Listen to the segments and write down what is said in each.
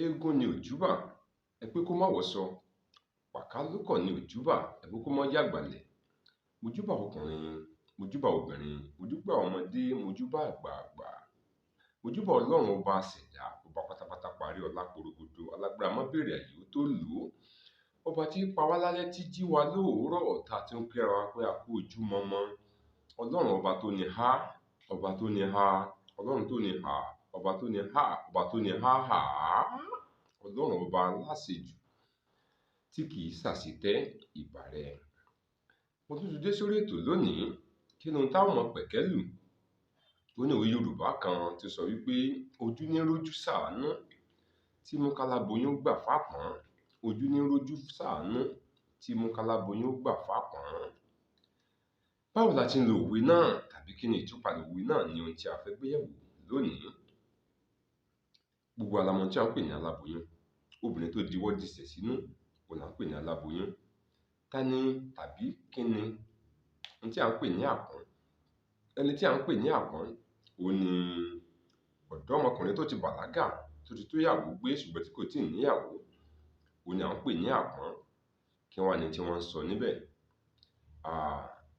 Eégún ni òjúbà, ẹ pé kó má wọṣọ. Pàkálùkọ̀ ni òjúbà, ẹ pé kó má yàgbàlẹ̀. Mojúbà ọkùnrin, mojúbà obìnrin, mojúbà ọmọdé, mojúbà àgbààgbà. Mojúbà Ọlọ́run ọba aṣẹ̀dá, ọba pátápátá parí ọlá porogodo, alágbára má bèrè àyè ó tó lò ó. Ọba tí pa wá lálẹ́ tí jí wa lóòórọ̀ tá tí ń kíra wa pé a kú ojúmọmọ. Ọlọ́run ọba tó ní há, ọba tó ní há, Ọlọ́run tó ní há, ọba tó ní há, ọba tó ní háhá. Ọlọ́run ọba aláṣejù tí kìí ṣàṣetẹ́, ìbà rẹ̀. Mo tún ti dé sórí ètò lónìí, kí ni ohun táwọn mọ pẹ̀kẹ́lù. Ó ní òwe Yorùbá kan tí sọ wípé ojú ní rójú ṣàánú tí mú káláboyún gbà fápọ́n. Ojú ní rójú ṣàánú tí mú káláboyún gbà fápọ́n. Báwo la ti ń lo òwe náà, tàbí kí ni ìtúpalẹ̀ òwe náà ní ohun tí a fẹ́ gbé yẹ̀wò lónìí. Gbogbo wa la mọ̀ tí a ń pè ní aláboyún. Obìnrin tó diwọ́ disẹ̀ sínú, òun là ń pè ní aláboyún. Ta ni tàbí kí ni ohun tí a ń pè ní àpọ́n? Ẹni tí a ń pè ní àpọ́n, òun ni ọ̀dọ́mọkùnrin tó ti bàlágà, tó ti tó ìyàwó gbé ṣùgbọ́n tí kò tíì níyàwó. Òun ni à ń pè ní àpọ́n. Kí wá ni tí wọ́n ń sọ níbẹ̀?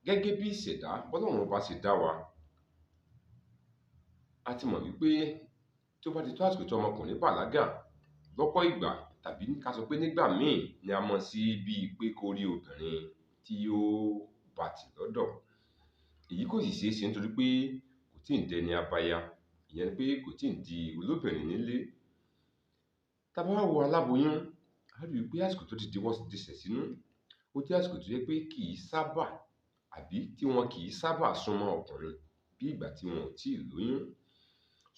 Gẹ́gẹ́ bí ìṣẹ̀dá, bọ́lọ́run ọba ṣe dá wa, a ti mọ̀ wípé tí ó bá ti tó àsìkò tí ọmọkùnrin bàlágà, lọ́pọ̀ ìgbà tàbí ká sọ pé nígbà míì ni a mọ̀ sí bíi pé kó rí obìnrin tí ó bá tì lọ́dọ̀. Èyí kò sì ṣeé ṣe nítorí pé kò tíì dẹni abaya, ìyẹn pé kò tíì di olóbìnrin nílé. Tá bá wá wo aláboyún, a rí i pé àsìkò tó ti diwọ́ disẹ̀ sínú, ó jẹ́ àsìkò tó jẹ́ pé kìí sábà àbí tí wọn kìí sábà súnmọ́ ọkùnrin bí ìgbà tí wọn ò tíì lóyún.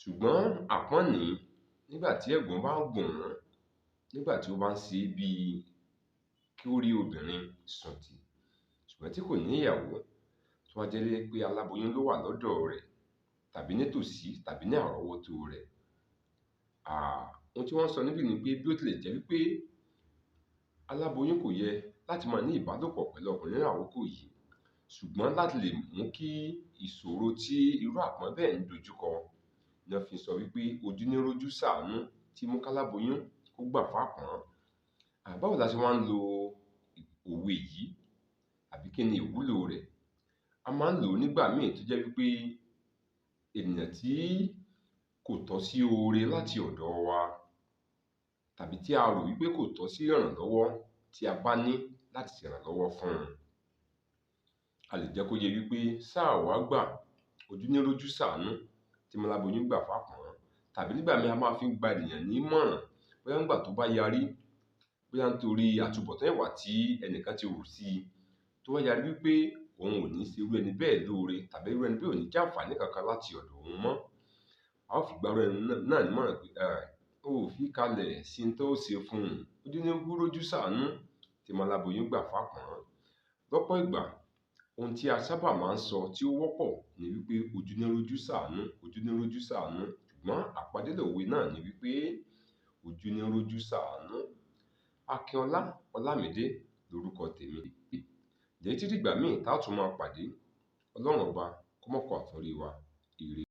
Ṣùgbọ́n àpọ́n ní nígbà tí ẹ̀gún bá ń gbọ̀n wọ́n, nígbà tí ó bá ń ṣe bíi kí ó rí obìnrin sùntì ṣùgbọ́n tí kò ní ìyàwó, tó wá jẹ́ pé aláboyún ló wà lọ́dọ̀ rẹ̀ tàbí nítòsí tàbí ní àrọ́wọ́tó rẹ̀. Ohun tí wọ́n sọ níbí ni pé bí ó tilẹ̀ jẹ́ wípé aláboyún kò yẹ láti máa ní ìbálòpọ̀ pẹ̀lú ọkùnrin ní àkókò yìí, ṣùgbọ́n láti lè mú kí ìṣòro tí irú àpọ́n bẹ́ẹ̀ ń dojúkọ ni wọ́n fi sọ wípé ojú ní rójú ṣàánú tí mú káláboyún kó gbà fápọ́n. Báwo la ṣe wá ń lo òwe yìí, àbí kí ni ìwúlò rẹ̀? A máa ń lò ó nígbà míì tó jẹ́ wípé ènìyàn tí kò tọ́ sí oore láti ọ̀dọ̀ wa, tàbí tí a rò wípé kò tọ́ sí ìrànlọ́wọ́ tí a bá ní láti ṣèrànlọ́wọ́ fún un. A lè jẹ́ kó yé wípé ṣáà wá gbà, ojú ní rójú ṣàánú tí mú aláboyún gbà fápọ́n. Tàbí nígbà míì a máa fi gba ènìyàn ní ìmọ̀ràn, bóyá nígbà tó bá yarí, bóyá nítorí àtubọ̀tán ìwà tí ẹnìkan ti hù sí i, tó wá yarí wípé òun ò ní ṣe irú ẹni bẹ́ẹ̀ lóore, tàbí irú ẹni bẹ́ẹ̀ ò ní jàǹfààní kankan láti ọ̀dọ̀ òun mọ́. A ó fi gba irú ẹni náà nímọ̀ràn pé ó fi kalẹ̀ sí ohun tó ṣe fún un. Ojú ní rójú ṣàánú tí mú aláboyún gbà fápọ́n. Lọ́pọ̀ ìgbà, ohun tí a sábà máa ń sọ tí ó wọ́pọ̀ ni wípé ojú ní rójú ṣàánú, ojú ní rójú ṣàánú. Ṣùgbọ́n àpádélé òwe náà ni wípé ojú ní rójú ṣàánú. Akínọlá Ọlámídé lorúkọ tèmi. Jẹ́ títí ìgbà míì tá tún máa pàdé. Ọlọ́run ọba kó má kọ àtúnrí wa. Ire.